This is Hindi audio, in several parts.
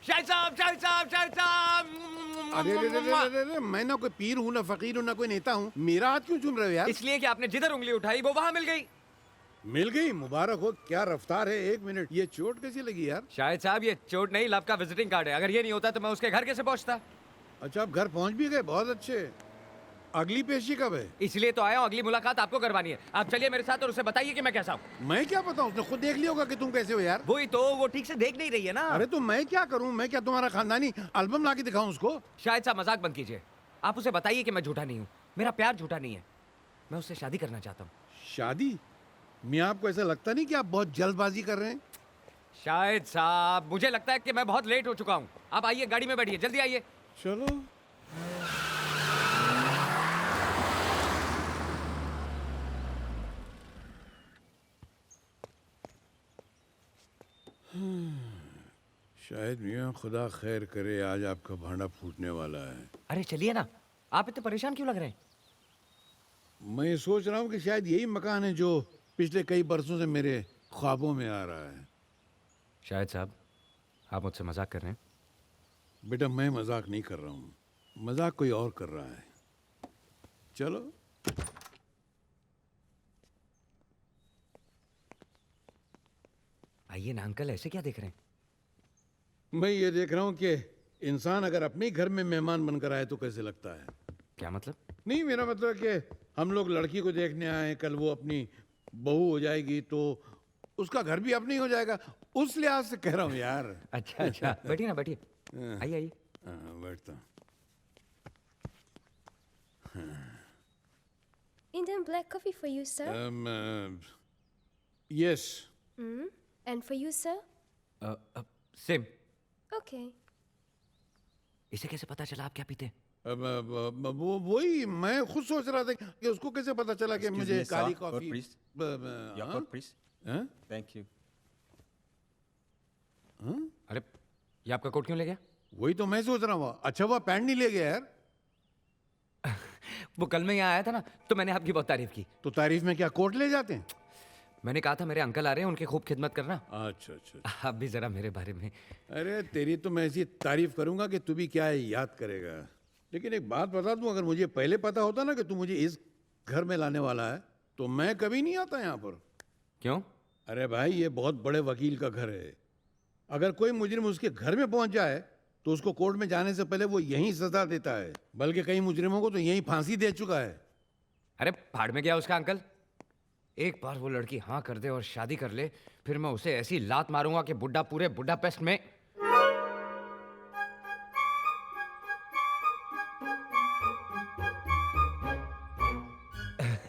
शाहिद साहब, शाहिद साहब, शाहिद साहब। अरे अरे अरे अरे अरे, मैं ना कोई पीर हूँ, ना फकीर हूँ, ना कोई नेता हूँ। मेरा हाथ क्यों चूम रहे हो यार? इसलिए कि आपने जिधर उंगली उठाई वो वहां मिल गई। मिल गई? मुबारक हो। क्या रफ्तार है। एक मिनट, ये चोट कैसी लगी यार? शाहिद साहब, ये चोट नहीं, लव का विजिटिंग कार्ड है। अगर ये नहीं होता तो मैं उसके घर कैसे पहुंचता? अच्छा, आप घर पहुंच भी गए, बहुत अच्छे। अगली पेशी कब है? इसलिए तो आया हूं, अगली मुलाकात आपको करवानी है। आप चलिए मेरे साथ और उसे बताइए कि मैं कैसा हूँ। मैं क्या पता, उसने खुद देख लिया होगा कि तुम कैसे हो यार। वही तो, वो ठीक से देख नहीं रही है ना। अरे तो मैं क्या करूं? मैं क्या तुम्हारा खानदानी एल्बम ला के दिखाऊं उसको? शाहिद साहब, मजाक बंद कीजिए। आप उसे बताइए कि मैं झूठा नहीं हूँ, मेरा प्यार झूठा नहीं है। मैं उससे शादी करना चाहता हूँ। शादी? मियाँ, आपको ऐसा लगता नहीं कि आप बहुत जल्दबाजी कर रहे हैं? शाहिद साहब, मुझे लगता है कि मैं बहुत लेट हो चुका हूँ। आप आइए, गाड़ी में बैठिए, जल्दी आइए। चलो। शायद मियाँ खुदा खैर करे, आज आपका भांडा फूटने वाला है। अरे चलिए ना, आप इतने परेशान क्यों लग रहे हैं? मैं ये सोच रहा हूँ कि शायद यही मकान है जो पिछले कई बरसों से मेरे ख्वाबों में आ रहा है। शाहिद साहब, आप मुझसे मजाक कर रहे हैं? बेटा, मैं मजाक नहीं कर रहा हूँ, मजाक कोई और कर रहा है। चलो। आइए ना अंकल, ऐसे क्या देख रहे हैं? मैं ये देख रहा हूँ कि इंसान अगर अपने घर में मेहमान बनकर आए तो कैसे लगता है। क्या मतलब? नहीं, मेरा मतलब है कि हम लोग लड़की को देखने आए, कल वो अपनी बहू हो जाएगी तो उसका घर भी अपनी हो जाएगा, उस लिहाज से कह रहा हूँ यार। अच्छा अच्छा, बैठिए ना, बैठिए। आइए आइए। हाँ, बैठता हूँ। Indian black coffee for you, sir. Yes. And for you, sir? Same. Okay. इसे कैसे पता चला आप क्या पीते हैं? वो वही मैं खुद सोच रहा था कि उसको कैसे पता चला कि मुझे me, sir. Kali Code, coffee. please. Your हाँ? code, please. हाँ? Thank you. अरे, ये आपका कोट क्यों ले गया? वही तो मैं सोच रहा हूँ। अच्छा, वो पैंट नहीं ले गया यार? वो कल में यहाँ आया था ना, तो मैंने आपकी बहुत तारीफ की। तो तारीफ में क्या कोट ले जाते हैं? मैंने कहा था मेरे अंकल आ रहे हैं, उनकी खूब खिदमत करना। अच्छा अच्छा। आप भी जरा मेरे बारे में। अरे तेरी तो मैं ऐसी तारीफ करूंगा कि तू भी क्या है याद करेगा। लेकिन एक बात बता दूं, अगर मुझे पहले पता होता ना कि तू मुझे इस घर में लाने वाला है तो मैं कभी नहीं आता यहाँ पर। क्यों? अरे भाई, ये बहुत बड़े वकील का घर है। अगर कोई मुजरिम उसके घर में पहुंच जाए तो उसको कोर्ट में जाने से पहले वो यहीं सजा देता है, बल्कि कई मुजरिमों को तो यहीं फांसी दे चुका है। अरे भाड़ में गया उसका अंकल। एक बार वो लड़की हाँ कर दे और शादी कर ले, फिर मैं उसे ऐसी लात मारूंगा कि बुड्ढा पूरे बुडापेस्ट में।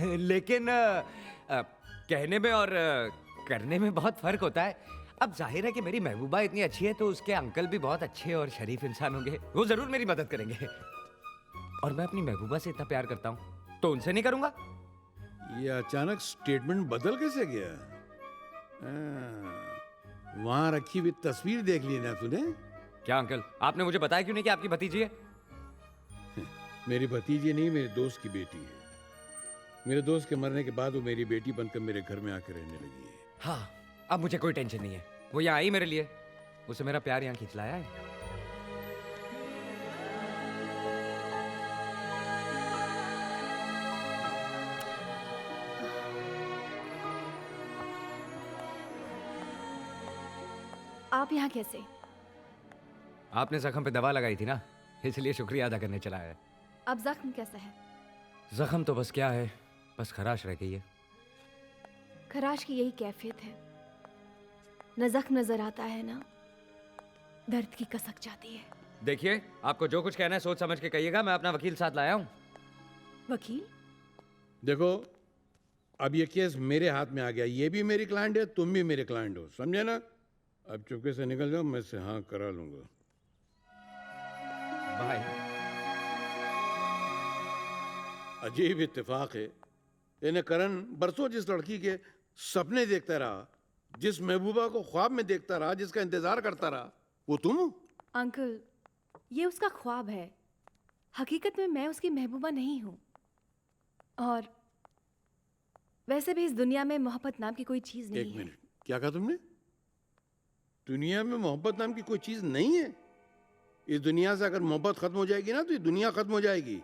लेकिन कहने में और करने में बहुत फर्क होता है। अब जाहिर है कि मेरी महबूबा इतनी अच्छी है तो उसके अंकल भी बहुत अच्छे और शरीफ इंसान होंगे, वो जरूर मेरी मदद करेंगे। और मैं अपनी महबूबा से इतना प्यार करता हूं तो उनसे नहीं करूंगा? ये अचानक स्टेटमेंट बदल कैसे गया? वहां रखी हुई तस्वीर देख ली ना तूने? क्या अंकल, आपने मुझे बताया क्यों नहीं कि आपकी भतीजी है? मेरी भतीजी नहीं, मेरे दोस्त की बेटी है। मेरे दोस्त के मरने के बाद वो मेरी बेटी बनकर मेरे घर में आकर रहने लगी है। हाँ, अब मुझे कोई टेंशन नहीं है। वो यहाँ आई मेरे लिए, उसे मेरा प्यार यहाँ खींच लाया है। आप यहाँ कैसे? आपने जख्म पे दवा लगाई थी ना, इसलिए शुक्रिया अदा करने चला है। अब जख्म कैसा है? जख्म तो बस क्या है, बस खराश रह गई है। खराश की यही कैफियत है, न जख्म नजर आता है ना दर्द की कसक जाती है। देखिए, आपको जो कुछ कहना है सोच समझ के कहिएगा। मैं अपना वकील साथ लाया हूँ। वकील? देखो, अब ये केस मेरे हाथ में आ गया। ये भी मेरी क्लाइंट है, तुम भी मेरे क्लाइंट हो, समझे ना? अब चुपके से निकल जाओ, मैं से हाँ करा लूंगा। बाय। अजीब इत्तेफाक है, इन्हें करण बरसों जिस लड़की के सपने देखता रहा, जिस महबूबा को ख्वाब में देखता रहा, जिसका इंतजार करता रहा, वो तुम हो। अंकल, ये उसका ख्वाब है, हकीकत में मैं उसकी महबूबा नहीं हूँ। और वैसे भी इस दुनिया में मोहब्बत नाम की कोई चीज नहीं है। एक मिनट, क्या कहा तुमने? दुनिया में मोहब्बत नाम की कोई चीज नहीं है? इस दुनिया से अगर मोहब्बत खत्म हो जाएगी ना तो ये दुनिया खत्म हो जाएगी।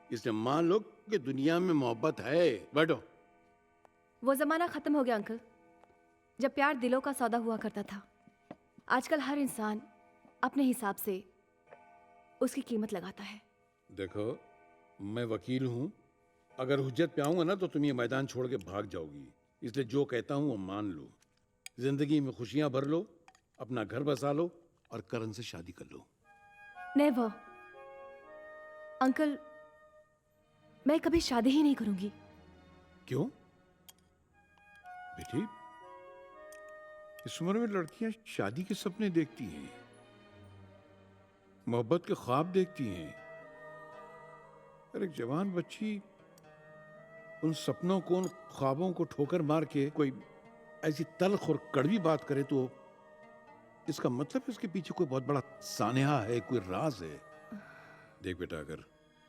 इसलिए मान लो कि दुनिया में मोहब्बत है। बैठो। वो जमाना खत्म हो गया अंकल, जब प्यार दिलों का सौदा हुआ करता था। आजकल हर इंसान अपने हिसाब से उसकी कीमत लगाता है। देखो, मैं वकील हूं, अगर हुज्जत पे आऊंगा ना तो तुम ये मैदान छोड़ के भाग जाओगी। इसलिए जो कहता हूं वो मान लो। जिंदगी में खुशियां भर लो, अपना घर बसा लो और करण से शादी कर लो। नेवर अंकल, मैं कभी शादी ही नहीं करूंगी। क्यों बेटी? इस उम्र में लड़कियां शादी के सपने देखती हैं, मोहब्बत के ख्वाब देखती हैं। और एक जवान बच्ची उन सपनों को, उन ख्वाबों को ठोकर मार के कोई ऐसी तल्ख और कड़वी बात करे तो इसका मतलब इसके पीछे कोई बहुत बड़ा सानेहा है, कोई राज है। देख बेटा, अगर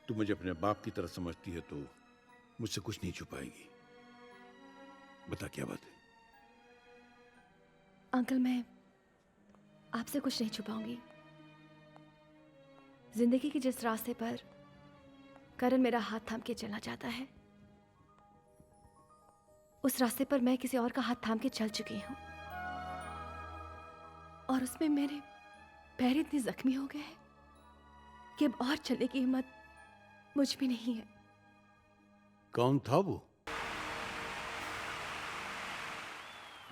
तू मुझे अपने बाप की तरह समझती है तो मुझसे कुछ नहीं छुपाएगी। बता क्या बात है? अंकल, मैं आपसे कुछ नहीं छुपाऊंगी। जिंदगी के जिस रास्ते पर करण मेरा हाथ थाम के चलना चाहता है, उस रास्ते पर मैं किसी और का हाथ थाम के चल चुकी हूं, और उसमें मेरे पैर इतने जख्मी हो गए हैं कि अब और चलने की हिम्मत मुझ में नहीं है। कौन था वो?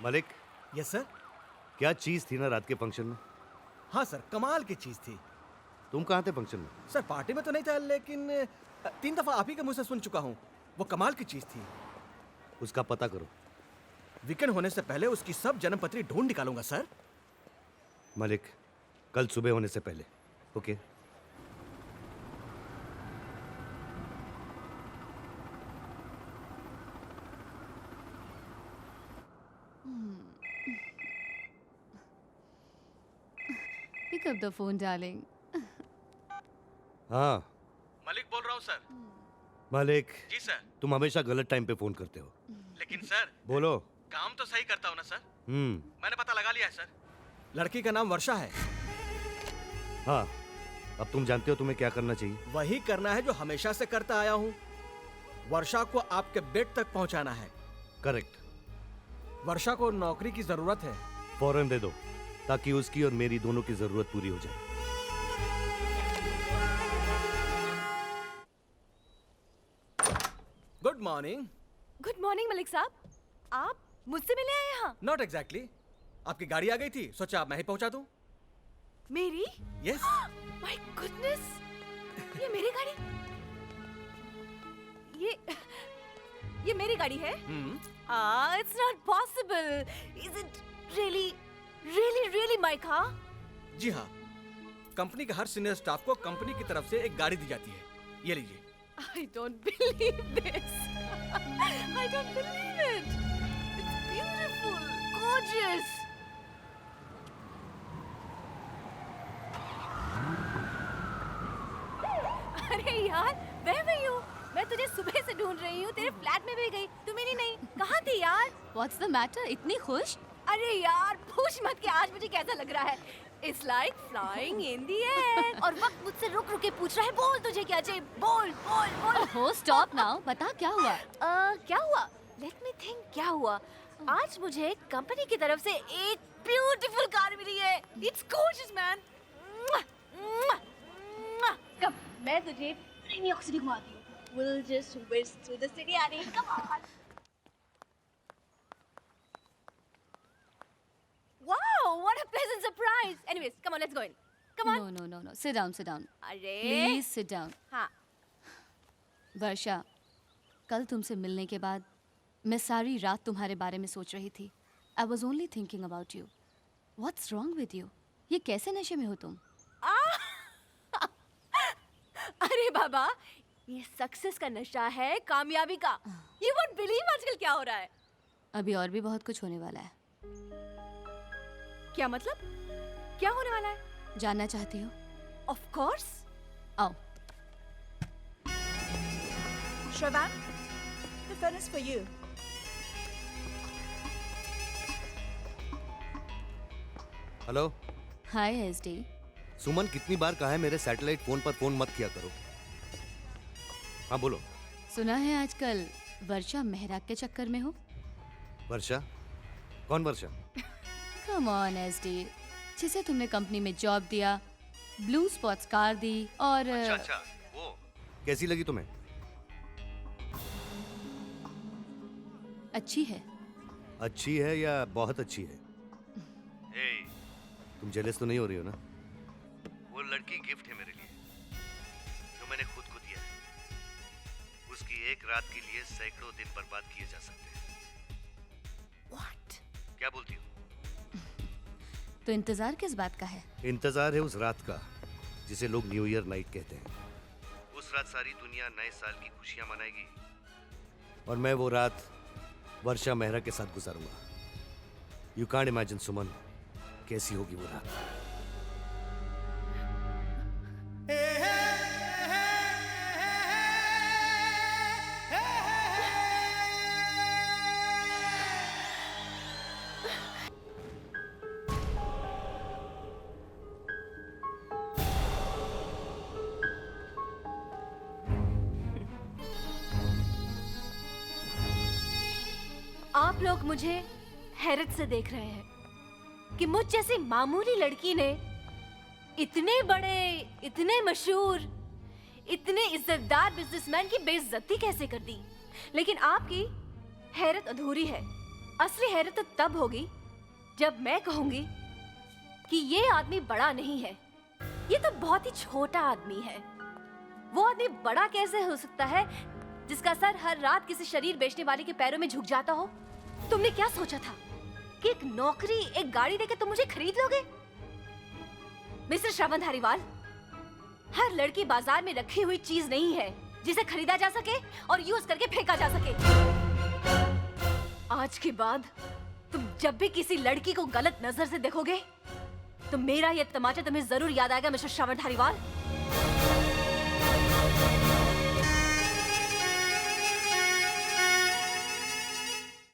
Malik, yes sir. क्या चीज थी ना रात के फंक्शन में? हाँ सर, कमाल की चीज थी। तुम कहाँ थे फंक्शन में? सर पार्टी में तो नहीं था, लेकिन 3 दफा आप ही के मुंह से सुन चुका हूँ। वो कमाल की चीज थी। उसका पता करो। वीकेंड होने से पहले उसकी सब जन्मपत्री ढूंढ निकालूंगा सर। मलिक, कल सुबह होने से पहले। Okay? Pick up the phone, darling. हाँ मलिक बोल रहा हूँ सर। मलिक, जी सर। तुम हमेशा गलत टाइम पे फोन करते हो। लेकिन सर, बोलो। काम तो सही करता हूँ ना सर? हम्म। मैंने पता लगा लिया है सर। लड़की का नाम वर्षा है। हाँ, अब तुम जानते हो तुम्हें क्या करना चाहिए। वही करना है जो हमेशा से करता आया हूँ। वर्षा को आपके बेड तक पहुँचाना है। करेक्ट। वर्षा को नौकरी की जरूरत है। फौरन दे दो, ताकि उसकी और मेरी दोनों की जरूरत पूरी हो जाए। Good morning. Good morning Malik साहब, आप मुझसे मिले हैं यहाँ? Not exactly. आपकी गाड़ी आ गई थी, सोचा मैं ही पहुंचा दूं। मेरी? यस। माय गुडनेस, ये मेरी गाड़ी? ये मेरी गाड़ी है? It's not possible. Is it really my car? जी हाँ, कंपनी के हर सीनियर स्टाफ को कंपनी की तरफ से एक गाड़ी दी जाती है। ये लीजिए। I don't believe this. I don't believe it. It's beautiful, gorgeous. अरे यार, where were you? मैं तुझे सुबह से ढूंढ रही हूँ, तेरे फ्लैट में भी गई, तू मिली नहीं। कहाँ थी यार? What's the matter? इतनी खुश? अरे यार, पूछ मत कि आज मुझे कैसा लग रहा है। It's like flying in the air. और वक्त मुझसे रुक रुक के पूछ रहा है, बोल तुझे क्या चाहिए, बोल बोल बोल। Oh, stop now. बता क्या हुआ? क्या हुआ? Let me think, क्या हुआ? आज मुझे कंपनी की तरफ से एक ब्यूटीफुल कार मिली है। It's gorgeous, man. कब मैं तुझे न्यू यॉर्क सिटी घुमाती हूँ। We'll just whiz through the city, Annie. Come on. Wow, what a pleasant surprise. Anyways, come on, let's go in. Come on. No. Sit down, sit down. अरे Please sit down. हाँ, वर्षा, कल तुमसे मिलने के बाद मैं सारी रात तुम्हारे बारे में सोच रही थी। I was only thinking about you. What's wrong with you? ये कैसे नशे में हो तुम? अरे बाबा, ये सक्सेस का नशा है, कामयाबी का। You won't believe आजकल क्या हो रहा है। अभी और भी बहुत कुछ होने वाला है। क्या मतलब? क्या होने वाला है? जानना चाहती हो? Of course. आओ। Shravan, the phone is for you. Hello. Hi SD. Suman, कितनी बार कहा है मेरे सैटेलाइट फोन पर फोन मत किया करो। हाँ बोलो। सुना है आजकल वर्षा मेहरा के चक्कर में हो। वर्षा? कौन वर्षा? कम ऑन एसडी, जिसे तुमने कंपनी में जॉब दिया, ब्लू स्पॉट्स कार दी और अच्छा, वो कैसी लगी तुम्हें? अच्छी है। अच्छी है या बहुत अच्छी है? तुम जेलस तो नहीं हो रही हो ना? वो लड़की गिफ्ट है मेरे लिए, जो मैंने खुद को दिया है। उसकी एक रात के लिए सैकड़ों दिन बर्बाद किए जा सकते हैं। What? क्या बोलती हो? तो इंतजार किस बात का है? इंतजार है उस रात का जिसे लोग न्यू ईयर नाइट कहते हैं। उस रात सारी दुनिया नए साल की खुशियां मनाएगी और मैं वो रात वर्षा मेहरा के साथ गुजारूंगा। यू कांट इमेजिन सुमन, कैसी होगी वो रात। आप लोग मुझे हैरत से देख रहे हैं कि मुझ जैसी मामूली लड़की ने इतने बड़े, इतने मशहूर, इतने इज्जतदार बिजनेसमैन की बेइज्जती कैसे कर दी। लेकिन आपकी हैरत अधूरी है। असली हैरत तो तब होगी जब मैं कहूंगी कि ये आदमी बड़ा नहीं है, ये तो बहुत ही छोटा आदमी है। वो आदमी बड़ा कैसे हो सकता है जिसका सर हर रात किसी शरीर बेचने वाले के पैरों में झुक जाता हो। तुमने क्या सोचा था कि एक नौकरी, एक गाड़ी देके तुम मुझे खरीद लोगे? मिस्टर श्रवण धारीवाल, हर लड़की बाजार में रखी हुई चीज नहीं है जिसे खरीदा जा सके और यूज करके फेंका जा सके। आज के बाद तुम जब भी किसी लड़की को गलत नजर से देखोगे तो मेरा ये तमाचा तुम्हें जरूर याद आएगा, मिस्टर श्रवण धारीवाल।